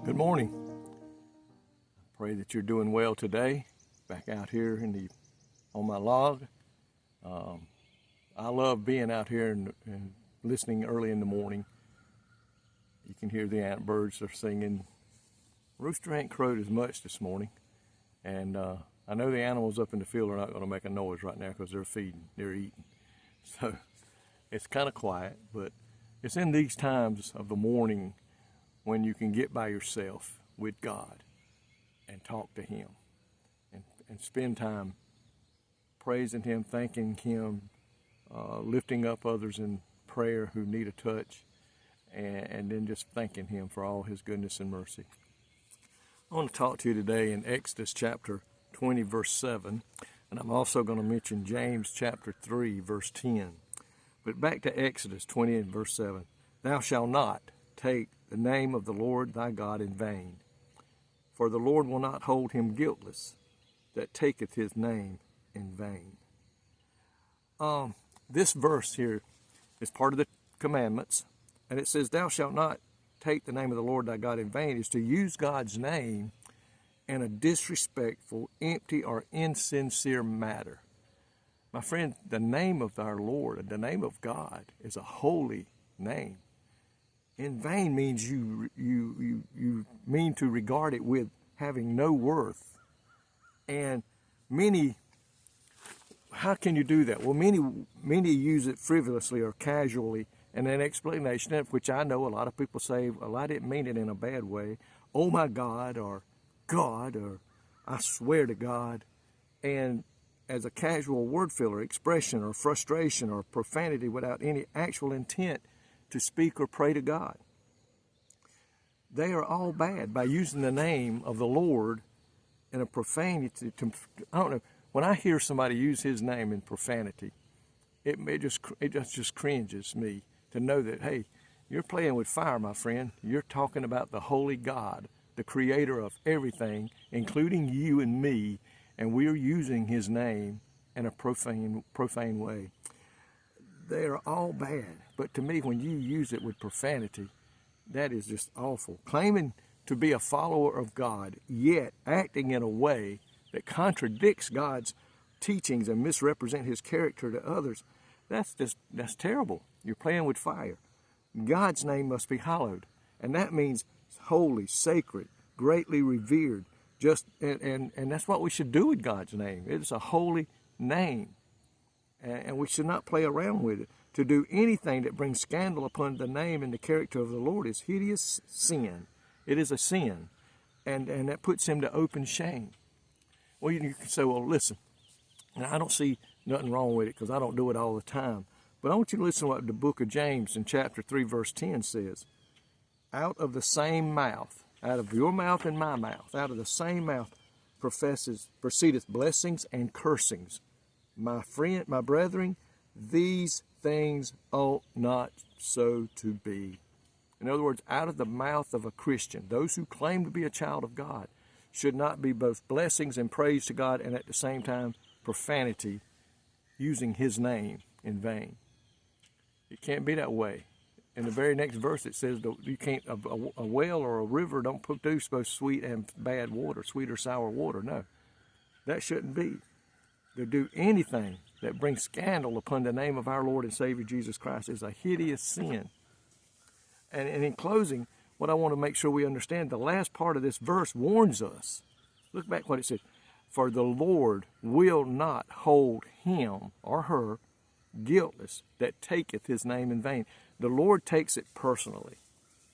Good morning. Pray that you're doing well today. Back out here on my log. I love being out here and listening early in the morning. You can hear the ant birds are singing. Rooster ain't crowed as much this morning, and I know the animals up in the field are not going to make a noise right now because they're feeding, they're eating. So it's kind of quiet, but it's in these times of the morning when you can get by yourself with God and talk to Him and spend time praising Him, thanking Him, lifting up others in prayer who need a touch, and then just thanking Him for all His goodness and mercy. I want to talk to you today in Exodus chapter 20, verse 7, and I'm also going to mention James chapter 3, verse 10. But back to Exodus 20 and verse 7. Thou shalt not take the name of the Lord thy God in vain, for the Lord will not hold him guiltless that taketh his name in vain. This verse here is part of the commandments, and it says, thou shalt not take the name of the Lord thy God in vain, is to use God's name in a disrespectful, empty, or insincere matter. My friend, the name of our Lord, the name of God, is a holy name. In vain means you mean to regard it with having no worth. And how can you do that? Well, many use it frivolously or casually, and an explanation of which I know a lot of people say, well, I didn't mean it in a bad way. Oh my God, or I swear to God. And as a casual word filler, expression or frustration or profanity without any actual intent to speak or pray to God. They are all bad by using the name of the Lord in a profanity. I don't know. When I hear somebody use His name in profanity, it just cringes me to know that, hey, you're playing with fire, my friend. You're talking about the holy God, the creator of everything, including you and me, and we're using His name in a profane way. They are all bad. But to me, when you use it with profanity, that is just awful. Claiming to be a follower of God, yet acting in a way that contradicts God's teachings and misrepresent His character to others, that's terrible. You're playing with fire. God's name must be hallowed, and that means holy, sacred, greatly revered. And that's what we should do with God's name. It is a holy name, and we should not play around with it. To do anything that brings scandal upon the name and the character of the Lord is hideous sin. It is a sin, and that puts Him to open shame. Well, you can say, well, listen, now, I don't see nothing wrong with it because I don't do it all the time. But I want you to listen to what the book of James in chapter 3, verse 10 says. Out of the same mouth, out of your mouth and my mouth, out of the same mouth proceedeth blessings and cursings. My brethren, these things ought not so to be. In other words, out of the mouth of a Christian, those who claim to be a child of God, should not be both blessings and praise to God and at the same time profanity, using His name in vain. It can't be that way. In the very next verse it says you can't, a well or a river don't produce both sweet and bad water, sweet or sour water. No, that shouldn't be. To do anything that brings scandal upon the name of our Lord and Savior Jesus Christ is a hideous sin. And in closing, what I want to make sure we understand, the last part of this verse warns us. Look back what it said. For the Lord will not hold him or her guiltless that taketh His name in vain. The Lord takes it personally.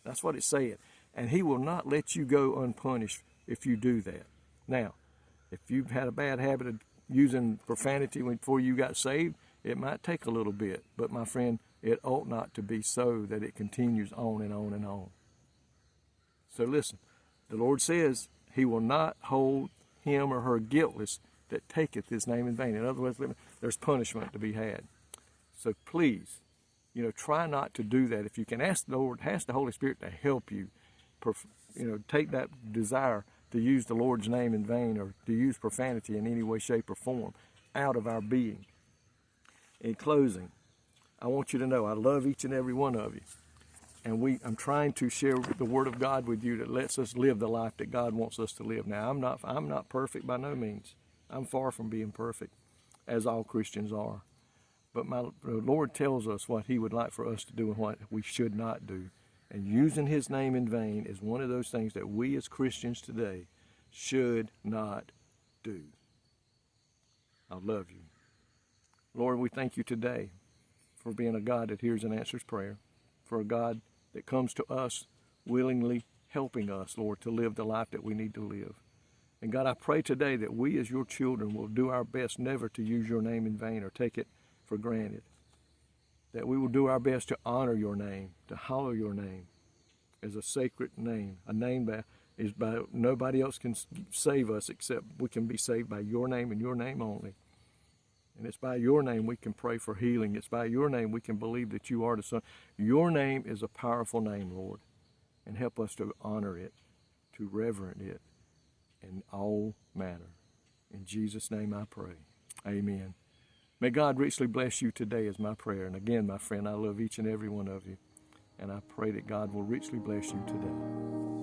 That's what it's saying. And He will not let you go unpunished if you do that. Now, if you've had a bad habit of using profanity before you got saved, it might take a little bit. But my friend, it ought not to be so that it continues on and on and on. So listen, the Lord says He will not hold him or her guiltless that taketh His name in vain. In other words, there's punishment to be had. So please, try not to do that. If you can, ask the Lord, ask the Holy Spirit to help you, take that desire to use the Lord's name in vain or to use profanity in any way, shape, or form out of our being. In closing, I want you to know I love each and every one of you. And I'm trying to share the Word of God with you that lets us live the life that God wants us to live. Now, I'm not perfect by no means. I'm far from being perfect, as all Christians are. But the Lord tells us what He would like for us to do and what we should not do. And using His name in vain is one of those things that we as Christians today should not do. I love you. Lord, we thank you today for being a God that hears and answers prayer, for a God that comes to us willingly helping us, Lord, to live the life that we need to live. And God, I pray today that we as your children will do our best never to use your name in vain or take it for granted. That we will do our best to honor your name, to hallow your name as a sacred name, a name that is by nobody else can save us except we can be saved by your name and your name only. And it's by your name we can pray for healing. It's by your name we can believe that you are the Son. Your name is a powerful name, Lord. And help us to honor it, to reverence it in all manner. In Jesus' name I pray. Amen. May God richly bless you today is my prayer. And again, my friend, I love each and every one of you. And I pray that God will richly bless you today.